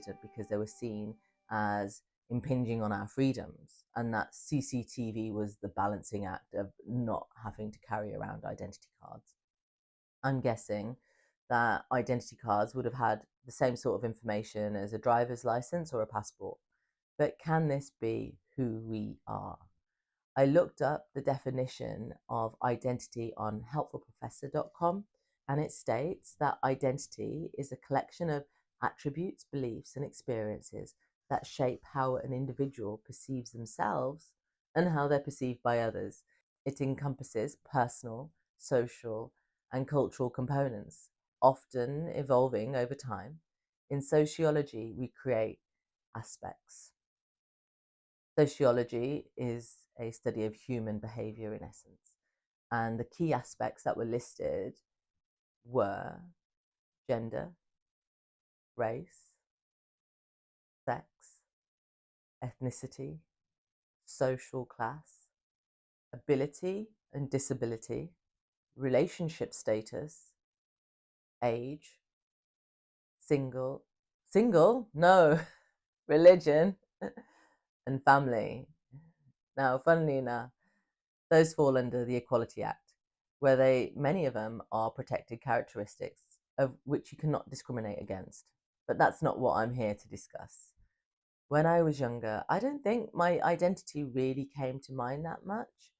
didn't, because they were seen as impinging on our freedoms, and that CCTV was the balancing act of not having to carry around identity cards. I'm guessing that identity cards would have had the same sort of information as a driver's license or a passport. But can this be who we are? I looked up the definition of identity on helpfulprofessor.com, and it states that identity is a collection of attributes, beliefs, and experiences that shape how an individual perceives themselves and how they're perceived by others. It encompasses personal, social, and cultural components, often evolving over time. In sociology, we create aspects. Sociology is a study of human behavior in essence, and the key aspects that were listed were gender, race, sex, ethnicity, social class, ability and disability, relationship status, age, single, no, religion, and family. Now, funnily enough, those fall under the Equality Act, where many of them are protected characteristics of which you cannot discriminate against. But that's not what I'm here to discuss. When I was younger, I don't think my identity really came to mind that much.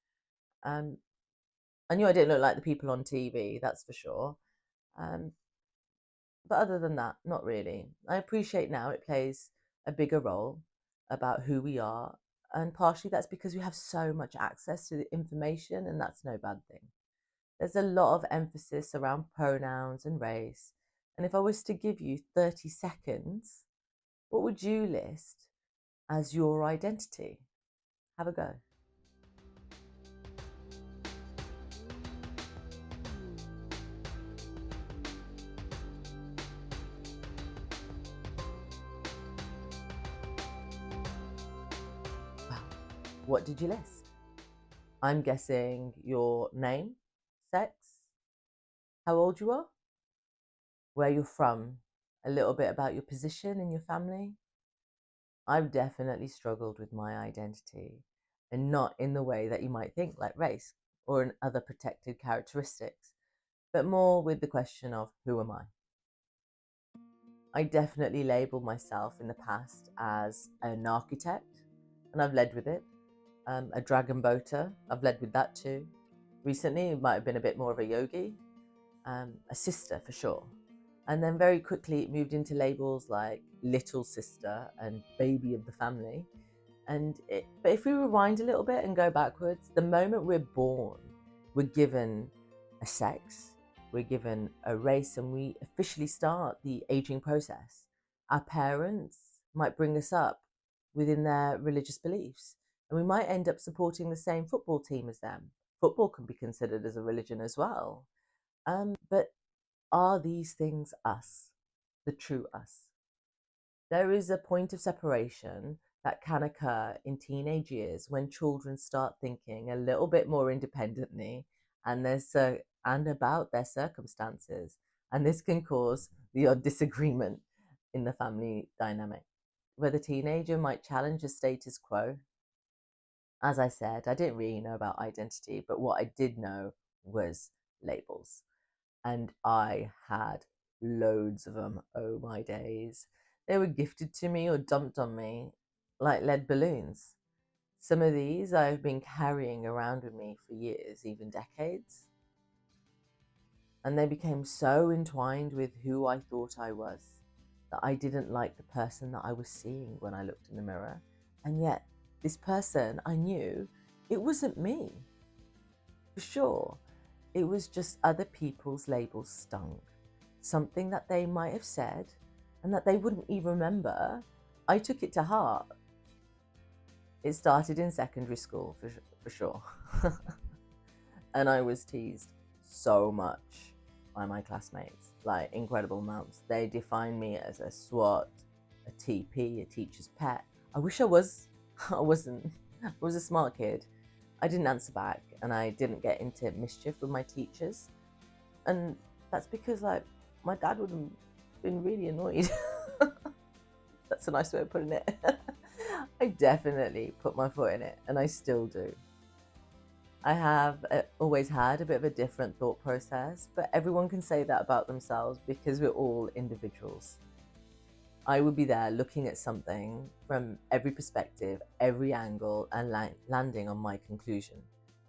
I knew I didn't look like the people on TV, that's for sure. But other than that, not really. I appreciate now it plays a bigger role about who we are, and partially that's because we have so much access to the information, and that's no bad thing. There's a lot of emphasis around pronouns and race, and if I was to give you 30 seconds, what would you list as your identity? Have a go. Well, what did you list? I'm guessing your name, sex, how old you are, where you're from, a little bit about your position in your family. I've definitely struggled with my identity, and not in the way that you might think, like race or in other protected characteristics, but more with the question of who am I? I definitely labelled myself in the past as an architect, and I've led with it. A dragon boater, I've led with that too. Recently, it might have been a bit more of a yogi. A sister for sure. And then very quickly it moved into labels like little sister and baby of the family. But if we rewind a little bit and go backwards, the moment we're born, we're given a sex, we're given a race, and we officially start the aging process. Our parents might bring us up within their religious beliefs, and we might end up supporting the same football team as them. Football can be considered as a religion as well. But are these things us, the true us? There is a point of separation that can occur in teenage years when children start thinking a little bit more independently and about their circumstances. And this can cause the odd disagreement in the family dynamic, where the teenager might challenge the status quo. As I said, I didn't really know about identity, but what I did know was labels. And I had loads of them. Oh my days. They were gifted to me or dumped on me like lead balloons. Some of these I've been carrying around with me for years, even decades. And they became so entwined with who I thought I was that I didn't like the person that I was seeing when I looked in the mirror. And yet, this person, I knew it wasn't me. For sure. It was just other people's labels stung. Something that they might have said and that they wouldn't even remember. I took it to heart. It started in secondary school for sure. And I was teased so much by my classmates, like incredible amounts. They defined me as a SWAT, a TP, a teacher's pet. I wish I was. I wasn't. I was a smart kid. I didn't answer back, and I didn't get into mischief with my teachers. And that's because, like, my dad would have been really annoyed. That's a nice way of putting it. I definitely put my foot in it, and I still do. I have always had a bit of a different thought process, but everyone can say that about themselves because we're all individuals. I would be there looking at something from every perspective, every angle, and landing on my conclusion,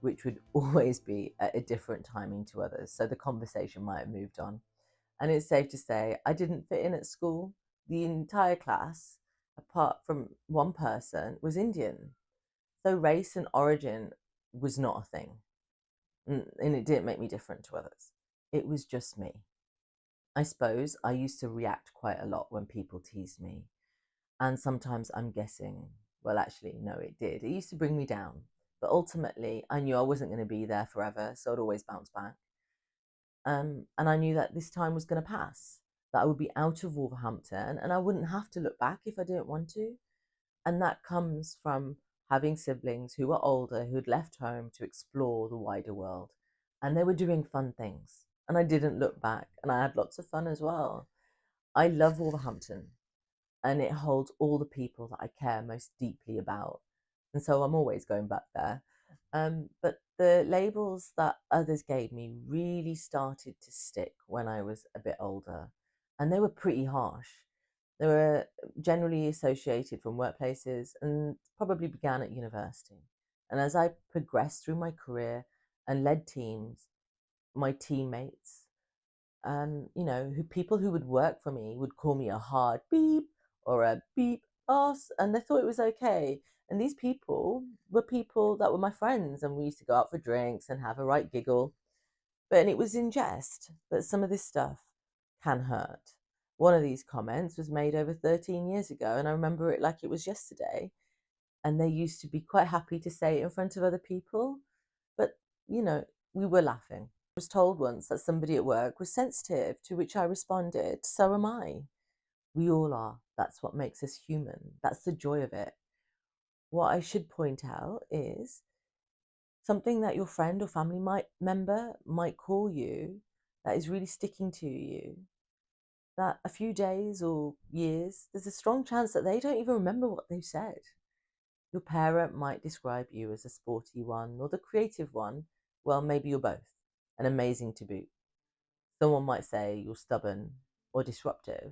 which would always be at a different timing to others. So the conversation might have moved on. And it's safe to say I didn't fit in at school. The entire class, apart from one person, was Indian. So race and origin was not a thing. And it didn't make me different to others. It was just me. I suppose I used to react quite a lot when people teased me. And sometimes I'm guessing, well, actually, no, it did. It used to bring me down. But ultimately, I knew I wasn't going to be there forever, so I'd always bounce back. And I knew that this time was going to pass, that I would be out of Wolverhampton and I wouldn't have to look back if I didn't want to. And that comes from having siblings who were older, who'd left home to explore the wider world. And they were doing fun things. And I didn't look back, and I had lots of fun as well. I love Wolverhampton, and it holds all the people that I care most deeply about. And so I'm always going back there. But the labels that others gave me really started to stick when I was a bit older, and they were pretty harsh. They were generally associated from workplaces and probably began at university. And as I progressed through my career and led teams, my teammates, who people who would work for me would call me a hard beep or a beep boss, and they thought it was okay. And these people were people that were my friends, and we used to go out for drinks and have a right giggle. And it was in jest, but some of this stuff can hurt. One of these comments was made over 13 years ago, and I remember it like it was yesterday. And they used to be quite happy to say it in front of other people, but we were laughing. I was told once that somebody at work was sensitive, to which I responded, so am I. We all are. That's what makes us human. That's the joy of it. What I should point out is something that your friend or member might call you that is really sticking to you, that a few days or years, there's a strong chance that they don't even remember what they said. Your parent might describe you as a sporty one or the creative one. Well, maybe you're both, and amazing to boot. Someone might say you're stubborn or disruptive.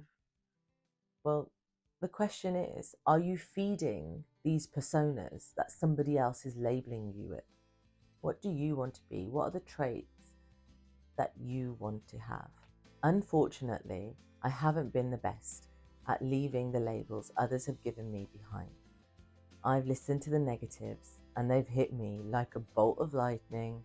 Well, the question is, are you feeding these personas that somebody else is labeling you with? What do you want to be? What are the traits that you want to have? Unfortunately, I haven't been the best at leaving the labels others have given me behind. I've listened to the negatives and they've hit me like a bolt of lightning,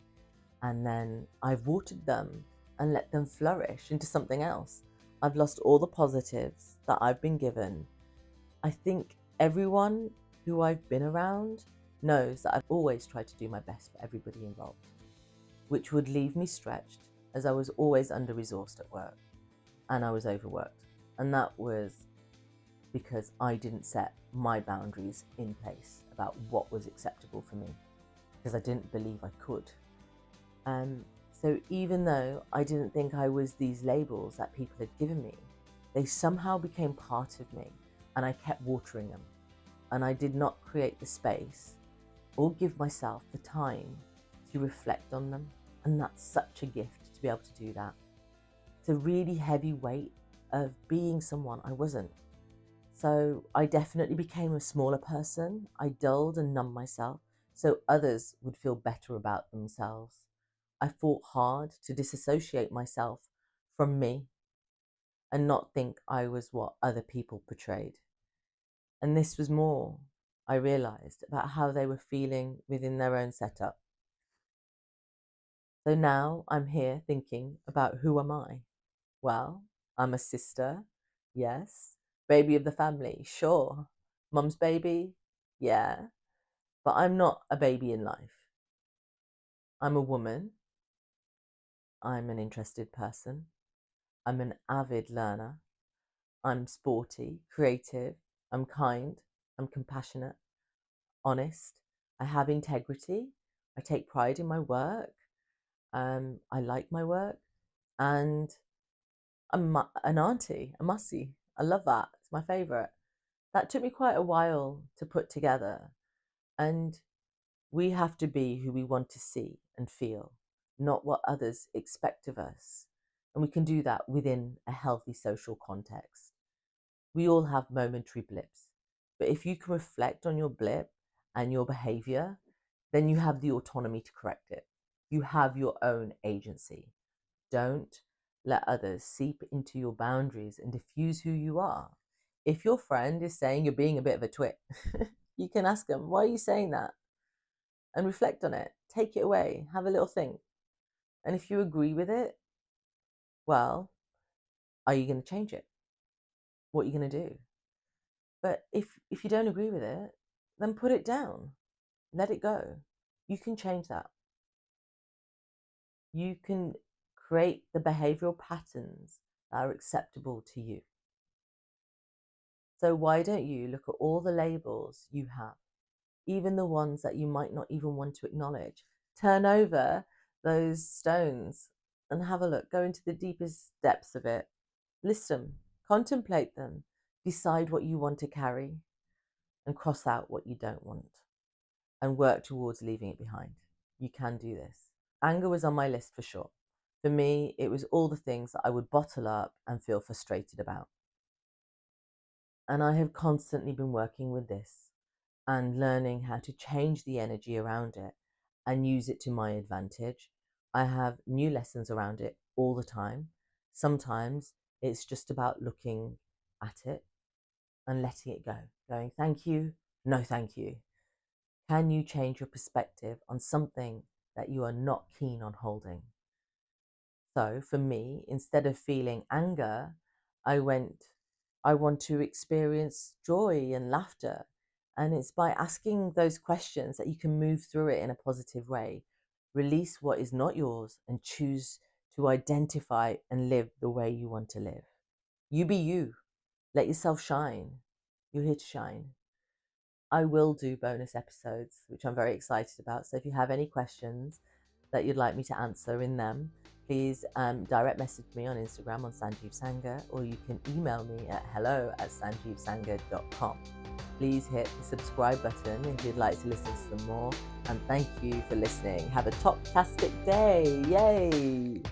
and then I've watered them and let them flourish into something else. I've lost all the positives that I've been given. I think everyone who I've been around knows that I've always tried to do my best for everybody involved, which would leave me stretched as I was always under-resourced at work and I was overworked. And that was because I didn't set my boundaries in place about what was acceptable for me, because I didn't believe I could. So even though I didn't think I was these labels that people had given me, they somehow became part of me, and I kept watering them. And I did not create the space or give myself the time to reflect on them. And that's such a gift to be able to do that. It's a really heavy weight of being someone I wasn't. So I definitely became a smaller person. I dulled and numbed myself so others would feel better about themselves. I fought hard to disassociate myself from me and not think I was what other people portrayed. And this was more, I realized, about how they were feeling within their own setup. So now I'm here thinking about, who am I? Well, I'm a sister, yes. Baby of the family, sure. Mum's baby, yeah. But I'm not a baby in life. I'm a woman. I'm an interested person. I'm an avid learner. I'm sporty, creative. I'm kind. I'm compassionate, honest. I have integrity. I take pride in my work. I like my work. And I'm an auntie, a mussy. I love that. It's my favourite. That took me quite a while to put together. And we have to be who we want to see and feel, not what others expect of us. And we can do that within a healthy social context. We all have momentary blips, but if you can reflect on your blip and your behavior, then you have the autonomy to correct it. You have your own agency. Don't let others seep into your boundaries and diffuse who you are. If your friend is saying you're being a bit of a twit, you can ask them, why are you saying that? And reflect on it. Take it away. Have a little think. And if you agree with it, well, are you going to change it? What are you going to do? But if you don't agree with it, then put it down. Let it go. You can change that. You can create the behavioral patterns that are acceptable to you. So why don't you look at all the labels you have, even the ones that you might not even want to acknowledge? Turn over those stones and have a look. Go into the deepest depths of it. List them, contemplate them, decide what you want to carry, and cross out what you don't want, and work towards leaving it behind. You can do this. Anger was on my list for sure. For me, it was all the things that I would bottle up and feel frustrated about. And I have constantly been working with this and learning how to change the energy around it and use it to my advantage. I have new lessons around it all the time. Sometimes it's just about looking at it and letting it go, going, thank you, no thank you. Can you change your perspective on something that you are not keen on holding? So for me, instead of feeling anger, I want to experience joy and laughter. And it's by asking those questions that you can move through it in a positive way. Release what is not yours and choose to identify and live the way you want to live. You be you. Let yourself shine. You're here to shine. I will do bonus episodes, which I'm very excited about. So if you have any questions that you'd like me to answer in them, please direct message me on Instagram on Sanjiv Sangha, or you can email me at hello@sanjivsangha.com. Please hit the subscribe button if you'd like to listen to some more. And thank you for listening. Have a top-tastic day. Yay!